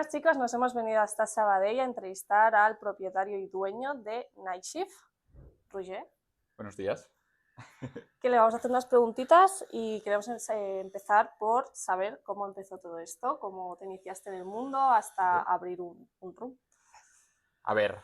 buenas chicos, nos hemos venido hasta Sabadell a entrevistar al propietario y dueño de Night Shift, Roger, Buenos días. que le vamos a hacer unas preguntitas y queremos empezar por saber cómo empezó todo esto, cómo te iniciaste en el mundo hasta abrir un room. A ver,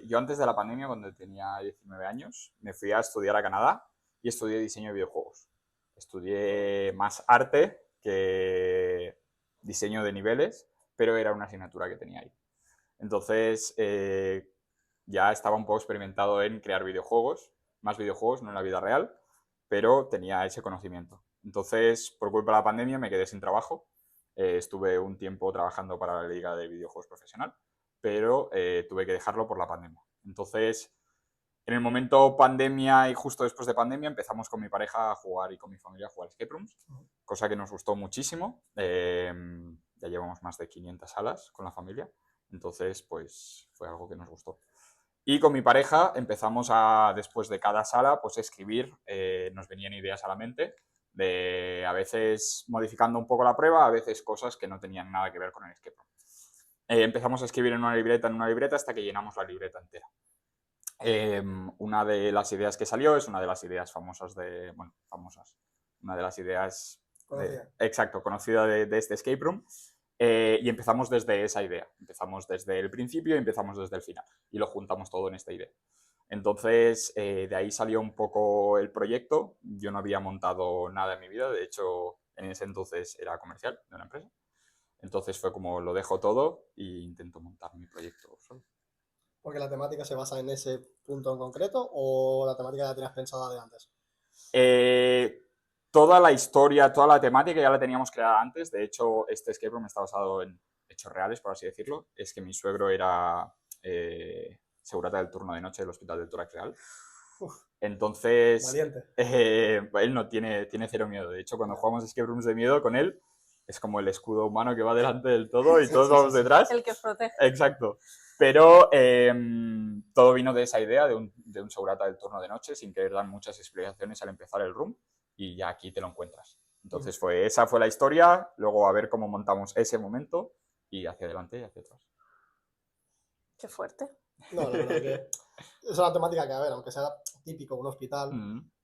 yo antes de la pandemia, cuando tenía 19 años, me fui a estudiar a Canadá y estudié diseño de videojuegos. Estudié más arte que diseño de niveles, pero era una asignatura que tenía ahí. Entonces, ya estaba un poco experimentado en crear videojuegos, más videojuegos, no en la vida real, pero tenía ese conocimiento. Entonces, por culpa de la pandemia, me quedé sin trabajo. Estuve un tiempo trabajando para la Liga de Videojuegos Profesional, pero tuve que dejarlo por la pandemia. Entonces, en el momento pandemia y justo después de pandemia empezamos con mi pareja a jugar y con mi familia a jugar escape rooms, cosa que nos gustó muchísimo. Ya llevamos más de 500 salas con la familia, entonces pues fue algo que nos gustó. Y con mi pareja empezamos a, después de cada sala, pues escribir, nos venían ideas a la mente, de a veces modificando un poco la prueba, a veces cosas que no tenían nada que ver con el escape room. Empezamos a escribir en una libreta, hasta que llenamos la libreta entera. Una de las ideas que salió es una de las ideas famosas una de las ideas conocida de este escape room, y empezamos desde esa idea, empezamos desde el principio y empezamos desde el final y lo juntamos todo en esta idea. Entonces, de ahí salió un poco el proyecto. Yo no había montado nada en mi vida, de hecho, en ese entonces era comercial de una empresa. Entonces fue como lo dejo todo e intento montar mi proyecto solo. ¿Porque la temática se basa en ese punto en concreto o la temática ya la tenías pensada de antes? Toda la historia, toda la temática ya la teníamos creada antes. De hecho, este escape room está basado en hechos reales, por así decirlo. Es que mi suegro era segurata del turno de noche del Hospital del Tórax Real. Entonces, él no tiene cero miedo. De hecho, cuando jugamos escape rooms de miedo con él, es como el escudo humano que va delante del todo y todos vamos detrás. El que os protege. Exacto. Pero todo vino de esa idea de un segurata del turno de noche, sin querer dar muchas explicaciones al empezar el room, y ya aquí te lo encuentras. Entonces esa fue la historia, luego a ver cómo montamos ese momento y hacia adelante y hacia atrás. Qué fuerte. No, la verdad que es una temática que, a ver, aunque sea típico un hospital,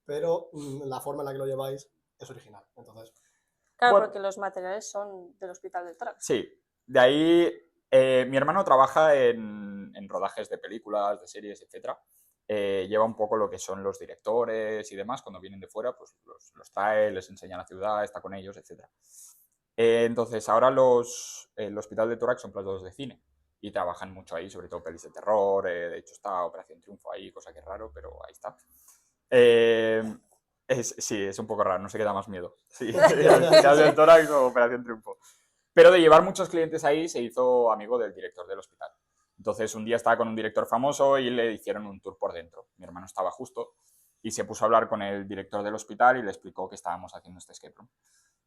pero la forma en la que lo lleváis es original. Entonces, claro, porque los materiales son del Hospital del Tórax. Sí, de ahí mi hermano trabaja en rodajes de películas, de series, etc. Lleva un poco lo que son los directores y demás. Cuando vienen de fuera, pues los trae, les enseña la ciudad, está con ellos, etc. Entonces, ahora el Hospital de Tórax son platos de cine y trabajan mucho ahí, sobre todo pelis de terror. De hecho, está Operación Triunfo ahí, cosa que es raro, pero ahí está. Sí, es un poco raro, no sé qué da más miedo. Sí, Hospital del Tórax o Operación Triunfo. Pero de llevar muchos clientes ahí se hizo amigo del director del hospital. Entonces un día estaba con un director famoso y le hicieron un tour por dentro. Mi hermano estaba justo y se puso a hablar con el director del hospital y le explicó que estábamos haciendo este escape room.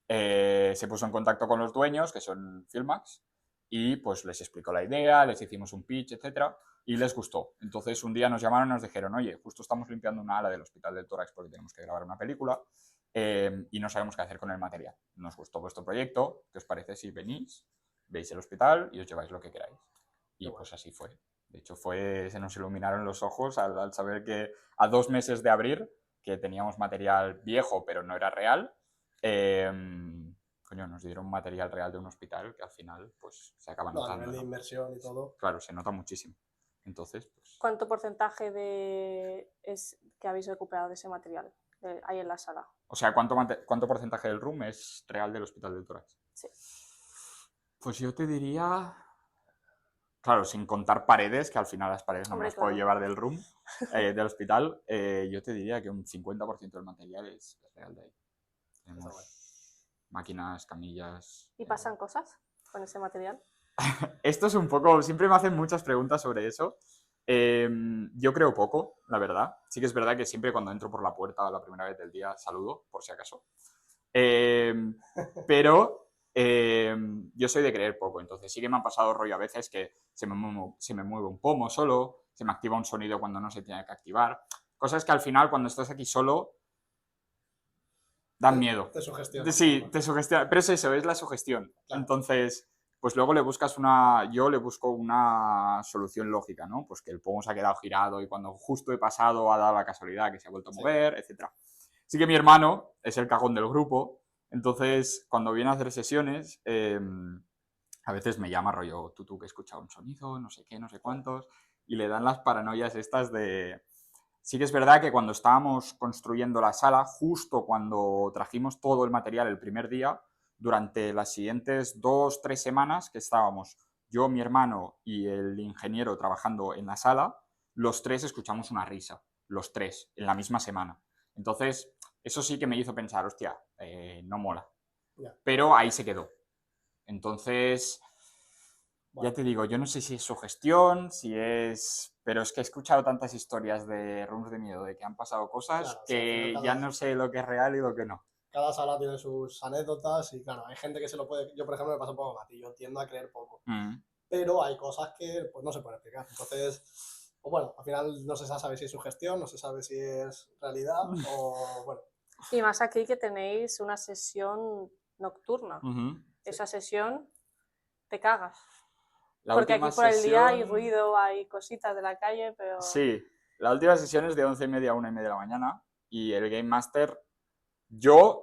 Se puso en contacto con los dueños, que son Filmax, y pues les explicó la idea, les hicimos un pitch, etcétera, y les gustó. Entonces un día nos llamaron y nos dijeron, oye, justo estamos limpiando una ala del Hospital del Tórax porque tenemos que grabar una película, y no sabemos qué hacer con el material. Nos gustó vuestro proyecto, ¿qué os parece si venís, veis el hospital y os lleváis lo que queráis? Y pues así fue. De hecho, se nos iluminaron los ojos al saber que a 2 meses de abrir, que teníamos material viejo pero no era real, nos dieron material real de un hospital que al final pues se acaba notando. A nivel de inversión y todo. Claro, se nota muchísimo. Entonces, pues... ¿Cuánto porcentaje es que habéis recuperado de ese material ahí en la sala? O sea, ¿cuánto porcentaje del room es real del Hospital del Tórax? Sí. Pues yo te diría... Claro, sin contar paredes, que al final las paredes no me las puedo llevar del room, del hospital, yo te diría que un 50% del material es real de ahí. Tenemos máquinas, camillas... ¿Y pasan cosas con ese material? Esto es un poco... Siempre me hacen muchas preguntas sobre eso. Yo creo poco, la verdad. Sí que es verdad que siempre cuando entro por la puerta la primera vez del día saludo, por si acaso. Pero yo soy de creer poco, entonces sí que me ha pasado rollo a veces que se me mueve un pomo solo, se me activa un sonido cuando no se tiene que activar. Cosas que al final cuando estás aquí solo dan miedo. Te sugestiona. Sí, te sugestiona. Pero es eso, es la sugestión. Claro. Entonces, pues luego yo le busco una solución lógica, ¿no? Pues que el pomo se ha quedado girado y cuando justo he pasado ha dado la casualidad que se ha vuelto a mover, etc. Así que mi hermano es el cagón del grupo, entonces cuando viene a hacer sesiones, a veces me llama rollo, tú que he escuchado un sonido, no sé qué, no sé cuántos, y le dan las paranoias estas de... Sí que es verdad que cuando estábamos construyendo la sala, justo cuando trajimos todo el material el primer día, durante las siguientes 2-3 semanas que estábamos yo, mi hermano y el ingeniero trabajando en la sala, los tres escuchamos una risa, los tres, en la misma semana. Entonces, eso sí que me hizo pensar, hostia, no mola. Pero ahí se quedó. Entonces, ya te digo, yo no sé si es sugestión, si es... Pero es que he escuchado tantas historias de rooms de miedo, de que han pasado cosas, Claro, que ya no sé lo que es real y lo que no. Cada sala tiene sus anécdotas y claro, hay gente que se lo puede... Yo, por ejemplo, me pasa un poco más, yo tiendo a creer poco. Pero hay cosas que pues no se pueden explicar. Entonces, pues bueno, al final no se sabe si es sugestión, no se sabe si es realidad o bueno. Y más aquí que tenéis una sesión nocturna. Esa sesión te cagas. Porque aquí por el día hay ruido, hay cositas de la calle, pero... Sí, la última sesión es de 11:30 a 1:30 de la mañana y el Game Master, yo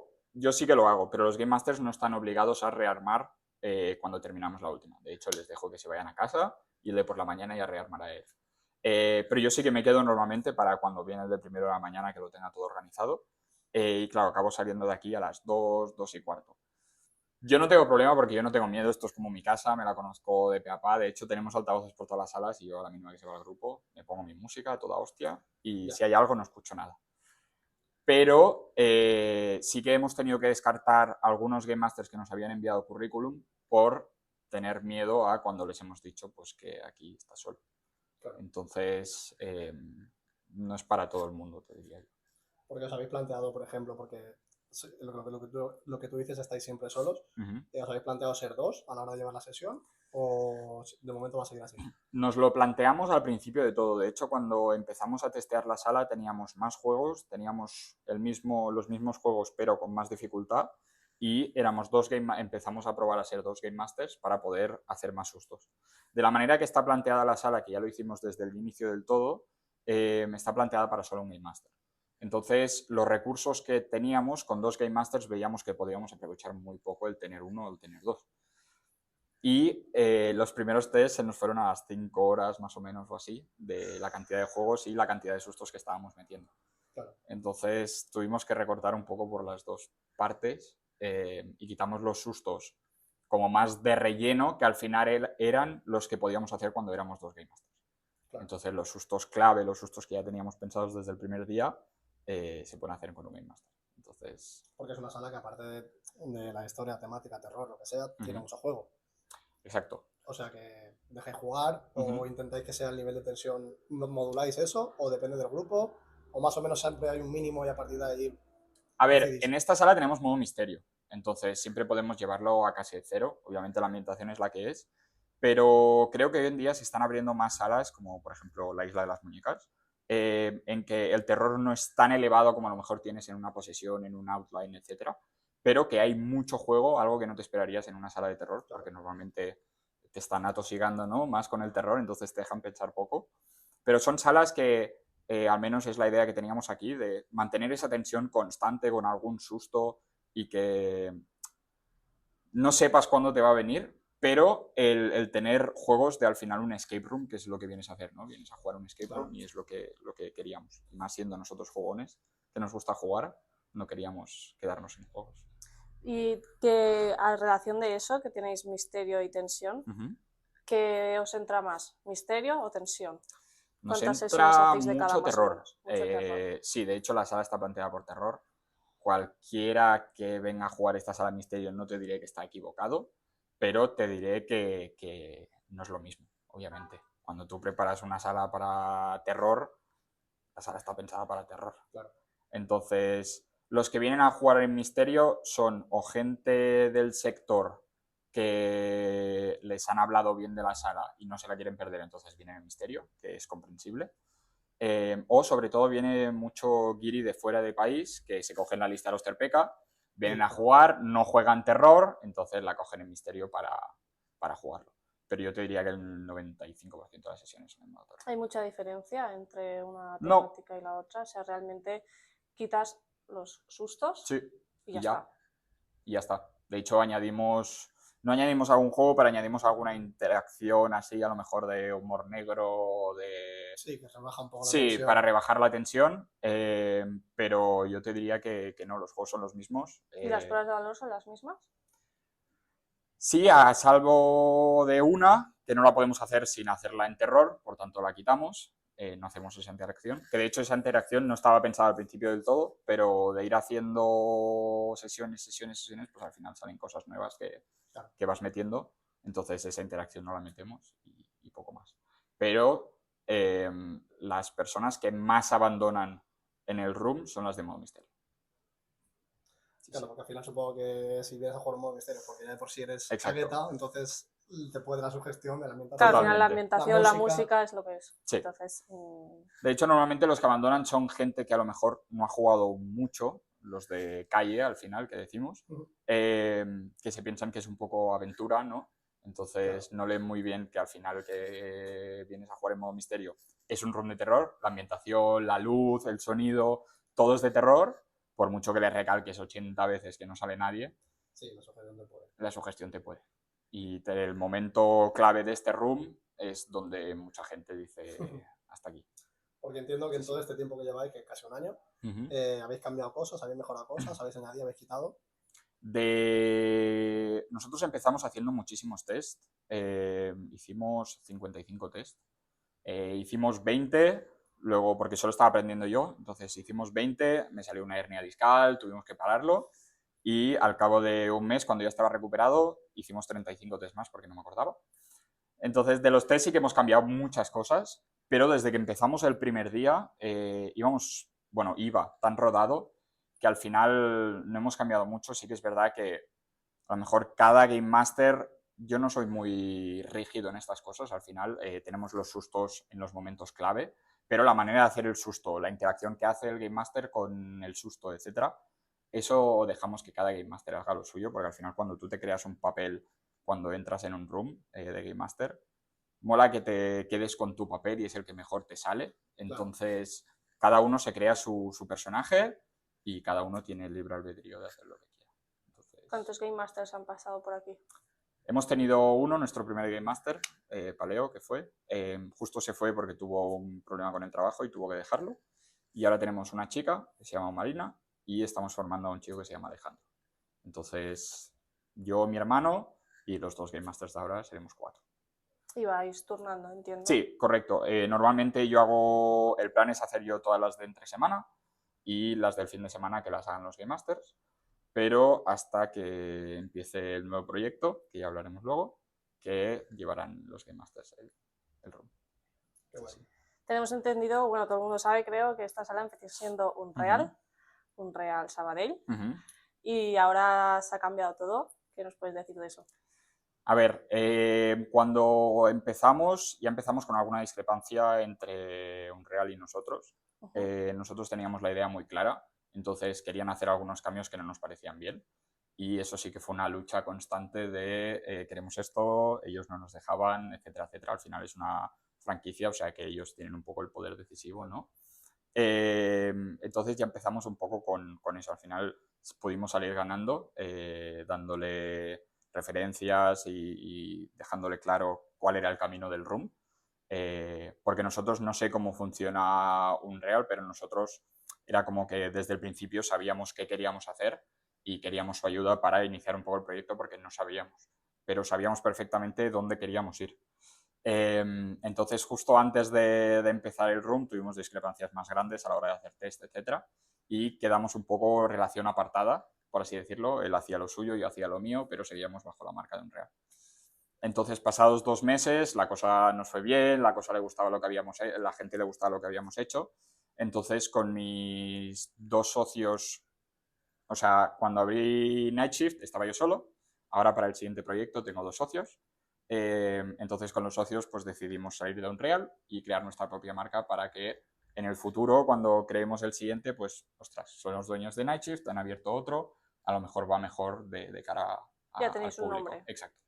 sí que lo hago, pero los Game Masters no están obligados a rearmar cuando terminamos la última. De hecho, les dejo que se vayan a casa y el de por la mañana ya rearmará él. Pero yo sí que me quedo normalmente para cuando viene el de primero de la mañana que lo tenga todo organizado. Y claro, acabo saliendo de aquí a las 2:15. Yo no tengo problema porque yo no tengo miedo, esto es como mi casa, me la conozco de pe a pa, de hecho tenemos altavoces por todas las salas y yo a la mínima que se va al grupo me pongo mi música, toda hostia, y si hay algo no escucho nada. Pero sí que hemos tenido que descartar algunos Game Masters que nos habían enviado currículum por tener miedo a cuando les hemos dicho pues que aquí está solo. Claro. Entonces, no es para todo el mundo, te diría yo. Porque os habéis planteado, por ejemplo, porque lo que tú dices, estáis siempre solos, ¿os habéis planteado ser dos a la hora de llevar la sesión o de momento va a seguir así? Nos lo planteamos al principio de todo. De hecho, cuando empezamos a testear la sala teníamos más juegos, teníamos los mismos juegos pero con más dificultad y empezamos a probar a ser 2 Game Masters para poder hacer más sustos. De la manera que está planteada la sala, que ya lo hicimos desde el inicio del todo, está planteada para solo un Game Master. Entonces, los recursos que teníamos con 2 Game Masters veíamos que podíamos aprovechar muy poco el tener uno o el tener dos. Y los primeros test se nos fueron a las 5 horas más o menos o así, de la cantidad de juegos y la cantidad de sustos que estábamos metiendo. Claro. Entonces tuvimos que recortar un poco por las dos partes y quitamos los sustos como más de relleno, que al final eran los que podíamos hacer cuando éramos 2 Game Masters. Claro. Entonces los sustos clave, los sustos que ya teníamos pensados desde el primer día, se pueden hacer con un Game Master. Entonces... Porque es una sala que aparte de la historia, temática, terror, lo que sea, tiene mucho juego. Exacto. O sea que dejéis jugar o intentáis que sea el nivel de tensión, moduláis eso o depende del grupo o más o menos siempre hay un mínimo y a partir de ahí... A ver, en esta sala tenemos modo misterio, entonces siempre podemos llevarlo a casi cero, obviamente la ambientación es la que es, pero creo que hoy en día se están abriendo más salas como por ejemplo la Isla de las Muñecas, en que el terror no es tan elevado como a lo mejor tienes en una posesión, en un outline, etcétera, pero que hay mucho juego, algo que no te esperarías en una sala de terror, porque normalmente te están atosigando, ¿no? Más con el terror, entonces te dejan pensar poco. Pero son salas que, al menos es la idea que teníamos aquí, de mantener esa tensión constante con algún susto y que no sepas cuándo te va a venir, pero el tener juegos de al final un escape room, que es lo que vienes a hacer, ¿no? Vienes a jugar un escape room y es lo que queríamos. Y más siendo nosotros jugones, que nos gusta jugar, no queríamos quedarnos sin juegos. Y que a relación de eso, que tenéis misterio y tensión, ¿qué os entra más? ¿Misterio o tensión? Nos entra mucho terror. Sí, de hecho la sala está planteada por terror. Cualquiera que venga a jugar esta sala de misterio no te diré que está equivocado, pero te diré que no es lo mismo, obviamente. Cuando tú preparas una sala para terror, la sala está pensada para terror. Claro. Entonces, los que vienen a jugar en misterio son o gente del sector que les han hablado bien de la sala y no se la quieren perder, entonces vienen en misterio, que es comprensible. O sobre todo viene mucho guiri de fuera de país que se cogen la lista de los Terpeca, vienen a jugar, no juegan terror, entonces la cogen en misterio para jugarlo. Pero yo te diría que el 95% de las sesiones son en modo torre. ¿Hay mucha diferencia entre una temática y la otra? O sea, realmente quitas los sustos y ya está. Y ya está. De hecho, no añadimos algún juego, pero añadimos alguna interacción así, a lo mejor de humor negro, de... Sí, que rebaja un poco la tensión. Sí, para rebajar la tensión, pero yo te diría que no, los juegos son los mismos. ¿Y las pruebas de valor son las mismas? Sí, a salvo de una, que no la podemos hacer sin hacerla en terror, por tanto la quitamos. No hacemos esa interacción, que de hecho esa interacción no estaba pensada al principio del todo, pero de ir haciendo sesiones, pues al final salen cosas nuevas que vas metiendo, entonces esa interacción no la metemos y poco más. Pero las personas que más abandonan en el room son las de modo misterio. Claro, porque al final supongo que si vienes a jugar un modo misterio, porque ya de por sí eres chaqueta, entonces te puede dar la sugestión de la ambientación. Claro, al final la ambientación, la música es lo que es. Sí. Entonces, de hecho, normalmente los que abandonan son gente que a lo mejor no ha jugado mucho, los de calle al final, que decimos, que se piensan que es un poco aventura, ¿no? Entonces no leen muy bien que al final que vienes a jugar en modo misterio es un room de terror, la ambientación, la luz, el sonido, todo es de terror, por mucho que le recalques 80 veces que no sale nadie. Sí, la sugestión te puede. La sugestión te puede. Y el momento clave de este room es donde mucha gente dice hasta aquí. Porque entiendo que en todo este tiempo que lleváis, que es casi un año, habéis cambiado cosas, habéis mejorado cosas, habéis añadido, habéis quitado. Nosotros empezamos haciendo muchísimos test. Hicimos 55 test. Hicimos 20, luego porque solo estaba aprendiendo yo, entonces hicimos 20, me salió una hernia discal, tuvimos que pararlo. Y al cabo de un mes, cuando ya estaba recuperado, hicimos 35 test más porque no me acordaba. Entonces, de los test sí que hemos cambiado muchas cosas, pero desde que empezamos el primer día iba tan rodado que al final no hemos cambiado mucho. Sí que es verdad que a lo mejor cada Game Master, yo no soy muy rígido en estas cosas, al final tenemos los sustos en los momentos clave, pero la manera de hacer el susto, la interacción que hace el Game Master con el susto, etcétera, eso dejamos que cada Game Master haga lo suyo, porque al final cuando tú te creas un papel cuando entras en un room de Game Master, mola que te quedes con tu papel y es el que mejor te sale. Entonces, cada uno se crea su personaje y cada uno tiene el libre albedrío de hacer lo que quiera. Entonces, ¿cuántos Game Masters han pasado por aquí? Hemos tenido uno, nuestro primer Game Master, Paleo, que fue. Justo se fue porque tuvo un problema con el trabajo y tuvo que dejarlo. Y ahora tenemos una chica que se llama Marina y estamos formando a un chico que se llama Alejandro. Entonces, yo, mi hermano y los dos Game Masters de ahora seremos 4. Y vais turnando, entiendo. Sí, correcto. Normalmente el plan es hacer yo todas las de entre semana y las del fin de semana que las hagan los Game Masters, pero hasta que empiece el nuevo proyecto, que ya hablaremos luego, que llevarán los Game Masters el room. Qué bueno. Sí. Tenemos entendido, bueno, todo el mundo sabe, creo, que esta sala empezó siendo un Real Sabadell, y ahora se ha cambiado todo. ¿Qué nos puedes decir de eso? A ver, cuando empezamos, ya empezamos con alguna discrepancia entre Unreal y nosotros. Nosotros teníamos la idea muy clara, entonces querían hacer algunos cambios que no nos parecían bien. Y eso sí que fue una lucha constante de queremos esto, ellos no nos dejaban, etcétera, etcétera. Al final es una franquicia, o sea que ellos tienen un poco el poder decisivo, ¿no? Entonces ya empezamos un poco con eso. Al final pudimos salir ganando, dándole referencias y dejándole claro cuál era el camino del room. Porque nosotros no sé cómo funciona Unreal, pero nosotros era como que desde el principio sabíamos qué queríamos hacer y queríamos su ayuda para iniciar un poco el proyecto porque no sabíamos, pero sabíamos perfectamente dónde queríamos ir. Entonces, justo antes de empezar el room tuvimos discrepancias más grandes a la hora de hacer test, etcétera, y quedamos un poco relación apartada, por así decirlo. Él hacía lo suyo, yo hacía lo mío, pero seguíamos bajo la marca de Unreal. Entonces, pasados 2 meses, la cosa nos fue bien, la gente le gustaba lo que habíamos hecho. Entonces, con mis 2 socios, o sea, cuando abrí Night Shift estaba yo solo, ahora para el siguiente proyecto tengo 2 socios. Entonces, con los socios pues decidimos salir de Unreal y crear nuestra propia marca para que en el futuro, cuando creemos el siguiente, pues, ostras, son los dueños de Night Shift, han abierto otro, a lo mejor va mejor de cara a ya tenéis al público. Un nombre. Exacto.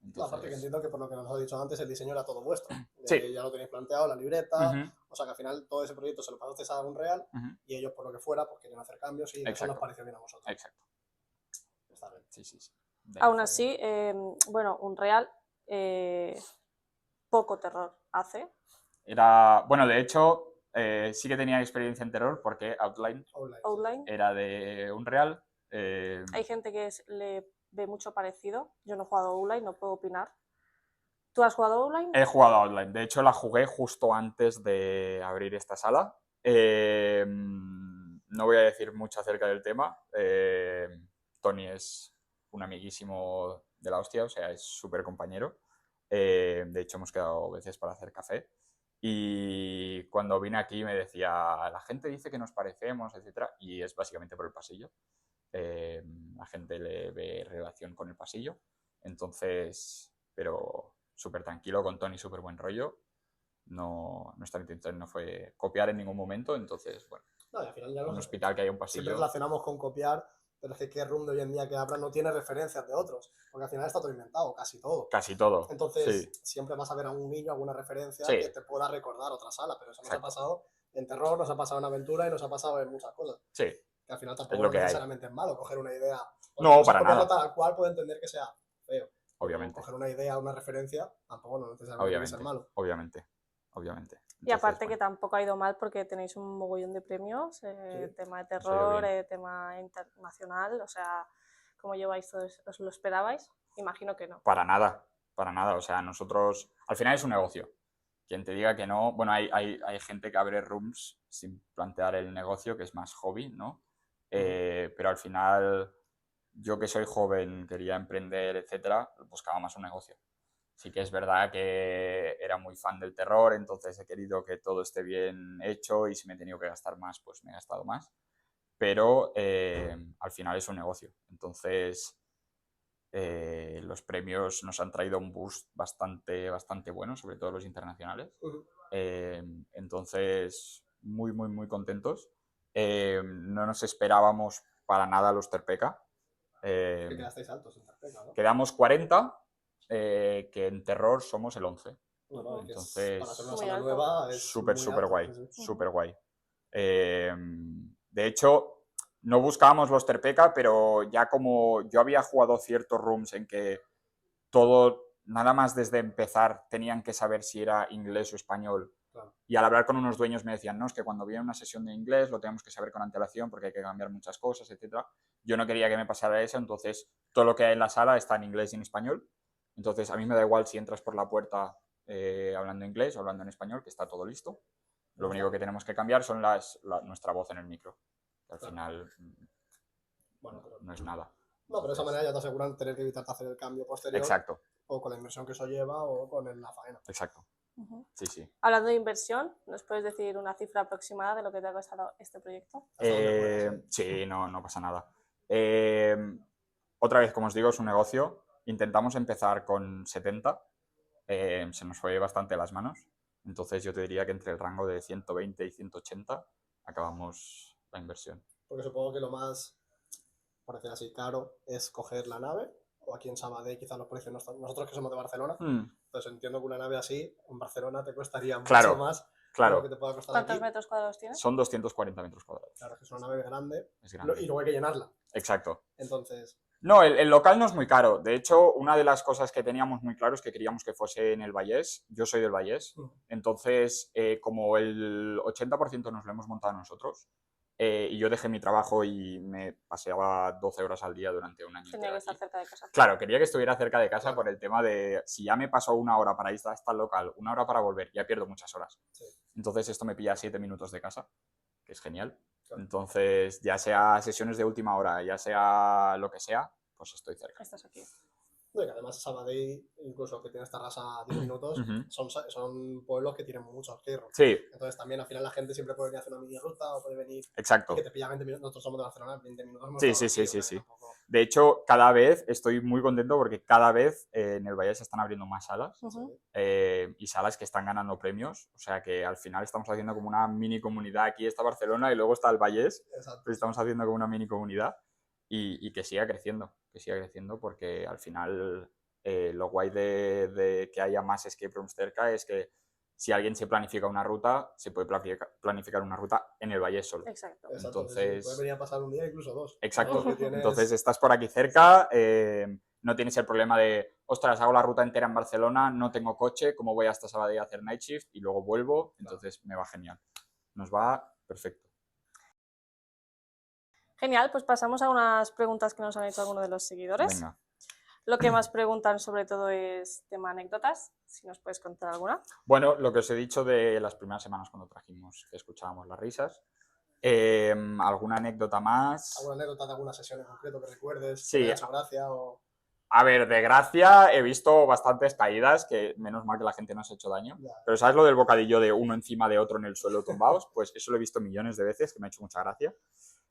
Entonces... No, aparte que entiendo que por lo que nos has dicho antes, el diseño era todo vuestro. Sí. Ya lo tenéis planteado, la libreta, o sea que al final todo ese proyecto se lo pasasteis a Unreal y ellos por lo que fuera, pues querían hacer cambios y eso nos pareció bien a vosotros. Exacto. Está bien. Sí. Aún así, bueno, Unreal poco terror hace. Bueno, de hecho, sí que tenía experiencia en terror porque Outline. Era de Unreal. Hay gente que le ve mucho parecido. Yo no he jugado a Outline, no puedo opinar. ¿Tú has jugado a Outline? He jugado a Outline. De hecho, la jugué justo antes de abrir esta sala. No voy a decir mucho acerca del tema. Tony es un amiguísimo de la hostia, o sea, es súper compañero. De hecho, hemos quedado veces para hacer café. Y cuando vine aquí me decía, la gente dice que nos parecemos, etc. Y es básicamente por el pasillo. La gente le ve relación con el pasillo. Entonces, pero súper tranquilo, con Tony, súper buen rollo. No, nuestra intención no fue copiar en ningún momento, entonces, bueno, no, al final ya un hospital que haya un pasillo. Siempre relacionamos con copiar, pero es que qué room de hoy en día que abra no tiene referencias de otros, porque al final está todo inventado, casi todo. Casi todo. Entonces, siempre vas a ver a un niño, alguna referencia que te pueda recordar otra sala, pero eso nos ha pasado en terror, nos ha pasado en aventura y nos ha pasado en muchas cosas. Sí. Que al final tampoco necesariamente es malo coger una idea. No, para nada. Tal cual puede entender que sea feo. Obviamente. Coger una idea, una referencia, tampoco no necesariamente tiene que ser malo. Obviamente. Entonces, y aparte que tampoco ha ido mal porque tenéis un mogollón de premios, tema de terror, tema internacional, o sea, ¿cómo lleváis todo eso? ¿Os lo esperabais? Imagino que no. Para nada, o sea, nosotros, al final es un negocio. Quien te diga que no, bueno, hay gente que abre rooms sin plantear el negocio, que es más hobby, ¿no? Pero al final, yo que soy joven, quería emprender, etcétera, buscaba más un negocio. Sí que es verdad que era muy fan del terror, entonces he querido que todo esté bien hecho y si me he tenido que gastar más, pues me he gastado más. Pero al final es un negocio. Entonces, los premios nos han traído un boost bastante bueno, sobre todo los internacionales. Entonces, muy contentos. No nos esperábamos para nada los Terpeca. Que quedasteis altos en Terpeca, ¿no? Quedamos 40. Que en terror somos el 11. Bueno, entonces, para ser una sala nueva es súper guay, súper guay. De hecho, no buscábamos los Terpeca, pero ya como yo había jugado ciertos rooms en que todo, nada más desde empezar, tenían que saber si era inglés o español. Claro. Y al hablar con unos dueños me decían, no, es que cuando viene una sesión de inglés lo tenemos que saber con antelación porque hay que cambiar muchas cosas, etc. Yo no quería que me pasara eso, entonces todo lo que hay en la sala está en inglés y en español. Entonces, a mí me da igual si entras por la puerta hablando inglés o hablando en español, que está todo listo. Lo único que tenemos que cambiar son nuestra voz en el micro. Que al final, bueno, no es nada. No, pero de esa manera ya te aseguran tener que evitarte hacer el cambio posterior. Exacto. O con la inversión que eso lleva o con la faena. Exacto. Sí. Hablando de inversión, ¿nos puedes decir una cifra aproximada de lo que te ha costado este proyecto? Sí, no pasa nada. Otra vez, como os digo, es un negocio. Intentamos empezar con 70, se nos fue bastante las manos, entonces yo te diría que entre el rango de 120 y 180 acabamos la inversión. Porque supongo que lo más, por decir así, caro es coger la nave, o aquí en Sabadell quizás los precios no están, nosotros que somos de Barcelona, entonces entiendo que una nave así en Barcelona te costaría mucho más. Claro. De lo que te pueda costar ¿Cuántos aquí. metros cuadrados tienes? Son 240 metros cuadrados. Claro, que es una nave grande, es grande. Y luego hay que llenarla. Exacto. Entonces... No, el local no es muy caro. De hecho, una de las cosas que teníamos muy claro es que queríamos que fuese en el Vallés. Yo soy del Vallés. Entonces, como el 80% nos lo hemos montado nosotros, y yo dejé mi trabajo y me paseaba 12 horas al día durante un año. Tenía que estar cerca de casa. Claro, quería que estuviera cerca de casa por el tema de si ya me paso una hora para ir hasta el local, una hora para volver, ya pierdo muchas horas. Sí. Entonces, esto me pilla 7 minutos de casa, que es genial. Entonces, ya sea sesiones de última hora, ya sea lo que sea, pues estoy cerca. Estás aquí. No, y que además Sabadell, incluso que tiene esta raza a 10 minutos, son pueblos que tienen muchos girros. Sí. Entonces también al final la gente siempre puede venir a hacer una mini ruta o puede venir... Exacto. Y que te pilla 20 minutos, nosotros somos de Barcelona, 20 minutos. Sí. Tampoco... De hecho, cada vez estoy muy contento porque cada vez en el Valle se están abriendo más salas y salas que están ganando premios. O sea que al final estamos haciendo como una mini comunidad. Aquí está Barcelona y luego está el Vallés. Pues estamos haciendo como una mini comunidad y que siga creciendo porque al final Lo guay de que haya más escape rooms cerca es que si alguien se planifica una ruta, se puede planificar una ruta en el valle solo. Exacto. Entonces, sí, puede venir a pasar un día, incluso 2. Exacto. ¿No? Tienes... Entonces estás por aquí cerca, no tienes el problema de, ostras, hago la ruta entera en Barcelona, no tengo coche, ¿cómo voy hasta Sabadell a hacer night shift? Y luego vuelvo, entonces me va genial. Nos va perfecto. Genial, pues pasamos a unas preguntas que nos han hecho algunos de los seguidores. Venga. Lo que más preguntan sobre todo es tema anécdotas, si nos puedes contar alguna. Bueno, lo que os he dicho de las primeras semanas cuando trajimos, que escuchábamos las risas. ¿Alguna anécdota más? ¿Alguna anécdota de alguna sesión en concreto que recuerdes? Sí. ¿Que te haya hecho gracia o...? A ver, de gracia he visto bastantes caídas, que menos mal que la gente no se ha hecho daño. Ya. Pero ¿sabes lo del bocadillo de uno encima de otro en el suelo tumbados? Pues eso lo he visto millones de veces, que me ha hecho mucha gracia.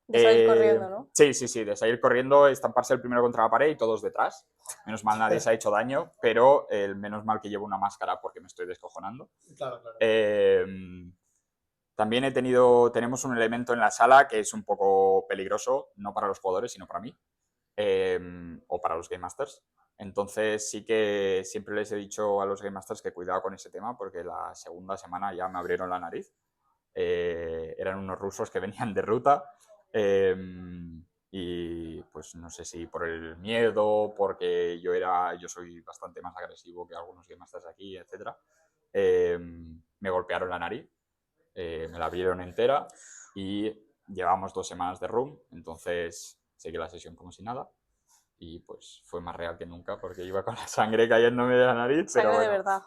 De salir corriendo, ¿no? Sí, de salir corriendo, estamparse el primero contra la pared y todos detrás. Menos mal nadie se ha hecho daño, pero menos mal que llevo una máscara porque me estoy descojonando. Claro. También tenemos un elemento en la sala que es un poco peligroso, no para los jugadores, sino para mí, o para los Game Masters. Entonces sí que siempre les he dicho a los Game Masters que cuidado con ese tema porque la segunda semana ya me abrieron la nariz. Eran unos rusos que venían de ruta. Y pues no sé si por el miedo, porque yo soy bastante más agresivo que algunos Game Masters aquí, etc. Me golpearon la nariz, me la abrieron entera y llevamos 2 semanas de room, entonces seguí la sesión como si nada y pues fue más real que nunca porque iba con la sangre cayéndome de la nariz. Sangre pero bueno. de verdad.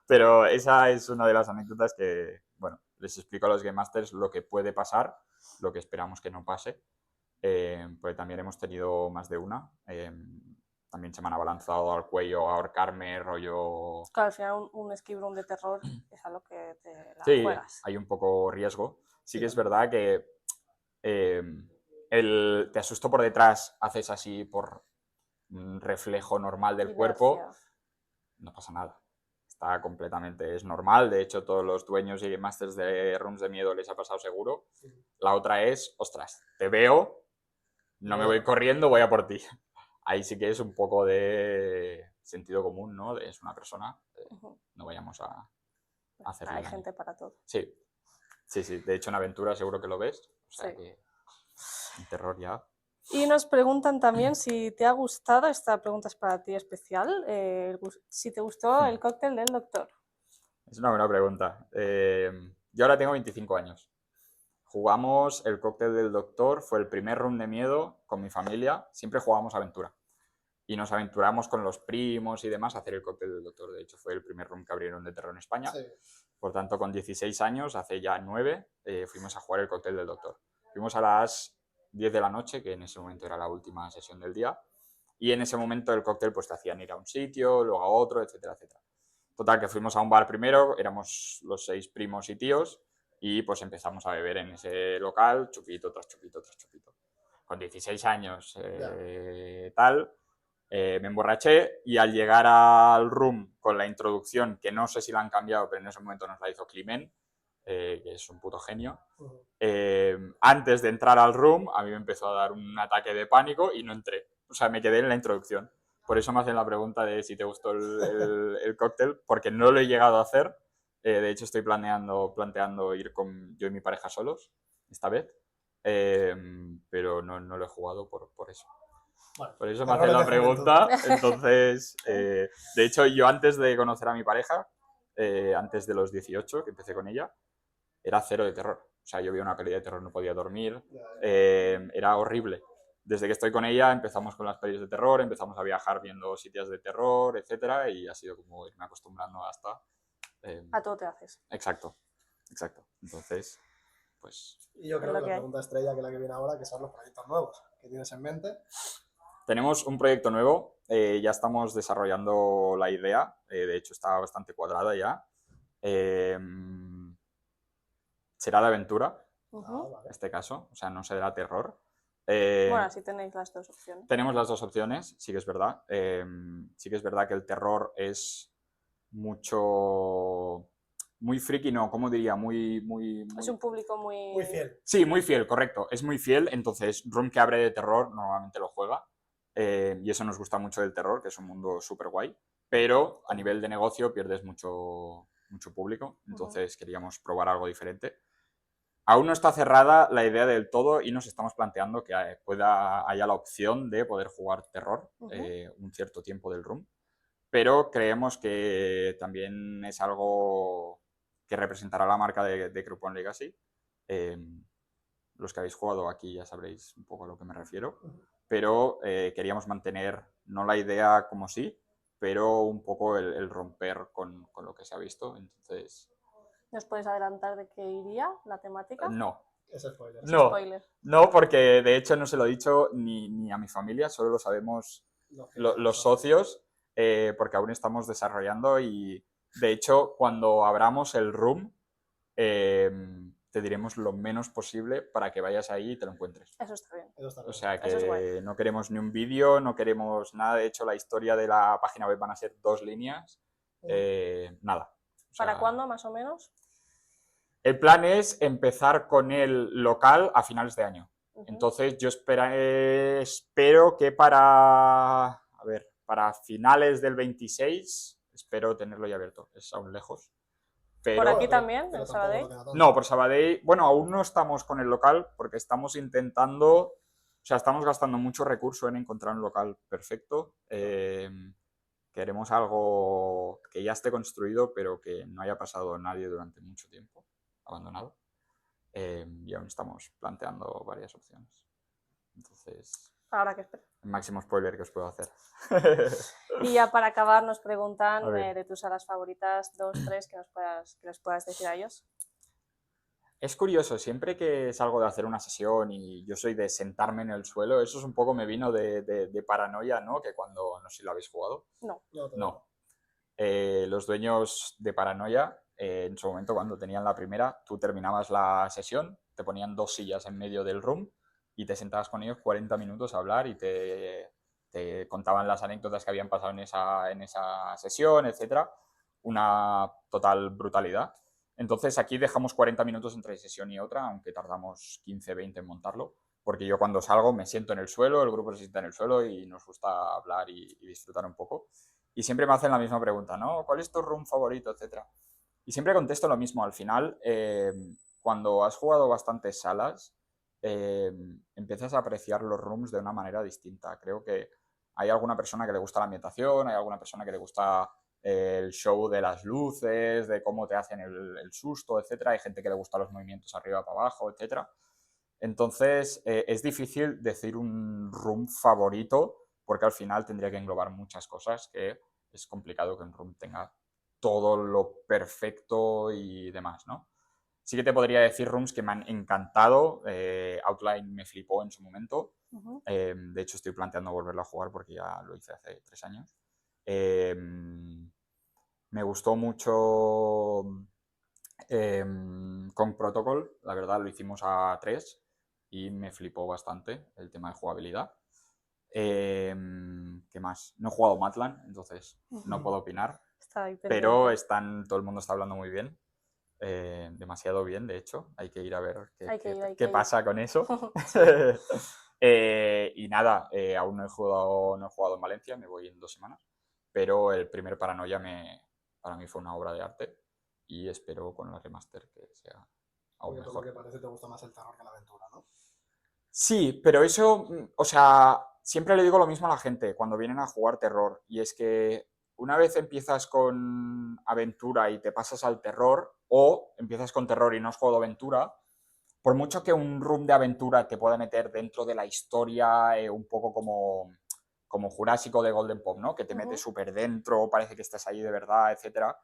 Pero esa es una de las anécdotas que, bueno, les explico a los Game Masters lo que puede pasar, lo que esperamos que no pase, porque también hemos tenido más de una. También se me han abalanzado al cuello a ahorcarme, rollo... Claro, al final un escape room de terror es a lo que te la Sí, juegas. hay un poco riesgo. Sí que es verdad que te asusto por detrás, haces así por un reflejo normal del cuerpo, no pasa nada. Está completamente, es normal, de hecho todos los dueños y masters de rooms de miedo les ha pasado seguro. La otra es, ostras, te veo, no me voy corriendo, voy a por ti. Ahí sí que es un poco de sentido común, ¿no? Es una persona, no vayamos a hacerle Hay daño. gente para todo. Sí, de hecho en Aventura seguro que lo ves, o sea Sí. que en terror ya. Y nos preguntan también si te ha gustado, esta pregunta es para ti especial, si te gustó el cóctel del doctor. Es una buena pregunta. Yo ahora tengo 25 años. Jugamos el cóctel del doctor, fue el primer room de miedo con mi familia, siempre jugábamos aventura. Y nos aventuramos con los primos y demás a hacer el cóctel del doctor. De hecho, fue el primer room que abrieron de terror en España. Sí. Por tanto, con 16 años, hace ya 9, fuimos a jugar el cóctel del doctor. Fuimos a las 10 de la noche, que en ese momento era la última sesión del día. Y en ese momento el cóctel pues te hacían ir a un sitio, luego a otro, etcétera, etcétera. Total, que fuimos a un bar primero, éramos los 6 primos y tíos, y pues empezamos a beber en ese local, chupito tras chupito tras chupito. Con 16 años, tal, me emborraché y al llegar al room con la introducción, que no sé si la han cambiado, pero en ese momento nos la hizo Climent, que es un puto genio, antes de entrar al room a mí me empezó a dar un ataque de pánico y no entré. O sea, me quedé en la introducción. Por eso me hacen la pregunta de si te gustó el cóctel, porque no lo he llegado a hacer. De hecho, estoy planteando ir con yo y mi pareja solos esta vez, pero no lo he jugado por eso. Bueno, por eso me hacen la pregunta. Entonces, de hecho, yo antes de conocer a mi pareja, antes de los 18, que empecé con ella, era cero de terror. O sea, yo veía una peli de terror, no podía dormir, era horrible. Desde que estoy con ella empezamos con las pelis de terror, empezamos a viajar viendo sitios de terror, etcétera, y ha sido como irme acostumbrando hasta... a todo te haces. Exacto. Entonces, pues... Y yo creo que la pregunta estrella, que es la que viene ahora, que son los proyectos nuevos que tienes en mente. Tenemos un proyecto nuevo, ya estamos desarrollando la idea, de hecho está bastante cuadrada ya. Será de aventura, en este caso, o sea, no será terror. Bueno, así tenéis las dos opciones. Tenemos las dos opciones, sí que es verdad. Sí que es verdad que el terror es muy friki, no, ¿cómo diría? Es un público muy fiel. Sí, muy fiel, correcto. Es muy fiel, entonces room que abre de terror normalmente lo juega. y eso nos gusta mucho del terror, que es un mundo súper guay, pero a nivel de negocio pierdes mucho público, entonces queríamos probar algo diferente. Aún no está cerrada la idea del todo y nos estamos planteando que haya la opción de poder jugar terror un cierto tiempo del room, pero creemos que también es algo que representará la marca de Groupon Legacy. Los que habéis jugado aquí ya sabréis un poco a lo que me refiero, pero queríamos mantener no la idea como sí, pero un poco el romper con lo que se ha visto. Entonces, ¿nos puedes adelantar de qué iría la temática? no. Es spoiler. No, spoiler. no, porque de hecho no se lo he dicho ni a mi familia, solo lo sabemos los socios, porque aún estamos desarrollando y de hecho cuando abramos el room te diremos lo menos posible para que vayas ahí y te lo encuentres. Eso está bien. O sea Eso es que no queremos ni un vídeo, no queremos nada. De hecho, la historia de la página web van a ser 2 líneas. Nada. O sea, ¿Para cuándo, más o menos? el plan es empezar con el local a finales de año. Entonces, yo espero que para finales del 26, espero tenerlo ya abierto. Es aún lejos. Pero, ¿por aquí también, en Sabadell? No, por Sabadell, bueno, aún no estamos con el local porque estamos intentando, o sea, estamos gastando mucho recurso en encontrar un local perfecto. Queremos algo que ya esté construido, pero que no haya pasado nadie durante mucho tiempo, abandonado. Y aún estamos planteando varias opciones. Entonces, Ahora que espero. el máximo spoiler que os puedo hacer. Y ya para acabar nos preguntan A ver. de tus salas favoritas, 2, 3, que nos puedas decir a ellos. Es curioso, siempre que salgo de hacer una sesión y yo soy de sentarme en el suelo, eso es un poco me vino de Paranoia, ¿no? Que cuando, no sé si lo habéis jugado. No. No. Los dueños de Paranoia, en su momento cuando tenían la primera, tú terminabas la sesión, te ponían 2 sillas en medio del room y te sentabas con ellos 40 minutos a hablar y te contaban las anécdotas que habían pasado en esa sesión, etc. Una total brutalidad. Entonces aquí dejamos 40 minutos entre sesión y otra, aunque tardamos 15, 20 en montarlo, porque yo cuando salgo me siento en el suelo, el grupo se sienta en el suelo y nos gusta hablar y disfrutar un poco. Y siempre me hacen la misma pregunta, ¿no? ¿Cuál es tu room favorito, etcétera? Y siempre contesto lo mismo. Al final, cuando has jugado bastantes salas, empiezas a apreciar los rooms de una manera distinta. Creo que hay alguna persona que le gusta la ambientación, hay alguna persona que le gusta el show de las luces, de cómo te hacen el susto, etcétera. Hay gente que le gusta los movimientos arriba para abajo, etcétera. Entonces, es difícil decir un room favorito porque al final tendría que englobar muchas cosas que es complicado que un room tenga todo lo perfecto y demás, ¿no? Sí que te podría decir rooms que me han encantado. Outline me flipó en su momento. De hecho, estoy planteando volverlo a jugar porque ya lo hice hace 3 años. Me gustó mucho con Protocol, la verdad, lo hicimos a 3 y me flipó bastante el tema de jugabilidad. ¿Qué más? No he jugado Matlan, entonces no puedo opinar. Pero todo el mundo está hablando muy bien. Demasiado bien, de hecho. Hay que ir a ver qué pasa con eso. Y nada, aún no he jugado en Valencia, me voy en 2 semanas. Pero el primer Paranoia para mí fue una obra de arte y espero con la remaster que sea aún mejor. Porque parece que te gusta más el terror que la aventura, ¿no? Sí, pero eso, o sea, siempre le digo lo mismo a la gente cuando vienen a jugar terror, y es que una vez empiezas con aventura y te pasas al terror, o empiezas con terror y no has jugado aventura, por mucho que un room de aventura te pueda meter dentro de la historia, un poco como Jurásico de Golden Pop, ¿no? Que te mete súper dentro, parece que estás ahí de verdad, etcétera.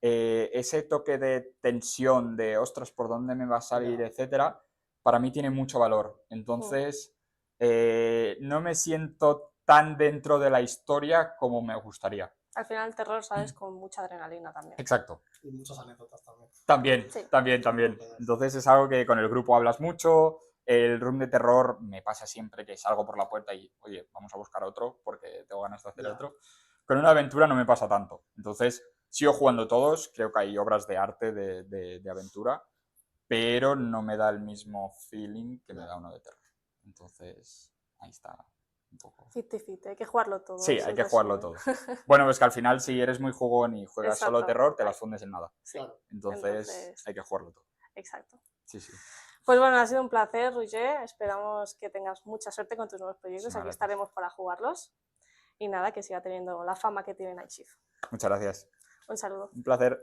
Ese toque de tensión, de ostras, ¿por dónde me va a salir, etcétera? Para mí tiene mucho valor. Entonces, no me siento tan dentro de la historia como me gustaría. Al final el terror, ¿sabes? Con mucha adrenalina también. Exacto. Y muchas anécdotas también. También. Entonces es algo que con el grupo hablas mucho. El room de terror me pasa siempre que salgo por la puerta y, oye, vamos a buscar otro porque tengo ganas de hacer otro. Con una aventura no me pasa tanto. Entonces, sigo jugando todos. Creo que hay obras de arte de aventura, pero no me da el mismo feeling que me da uno de terror. Entonces, ahí está un poco. 50-50, hay que jugarlo todo. Sí, es hay el que jugarlo resumen. todo. Bueno, pues que al final si eres muy jugón y juegas solo Exacto. terror, te las fundes en nada. Sí, Claro. Entonces hay que jugarlo todo. exacto. Sí, sí. Pues bueno, ha sido un placer, Roger. Esperamos que tengas mucha suerte con tus nuevos proyectos. Muchísimas Aquí gracias. estaremos para jugarlos. Y nada, que siga teniendo la fama que tiene Night Shift. Muchas gracias. Un saludo. Un placer.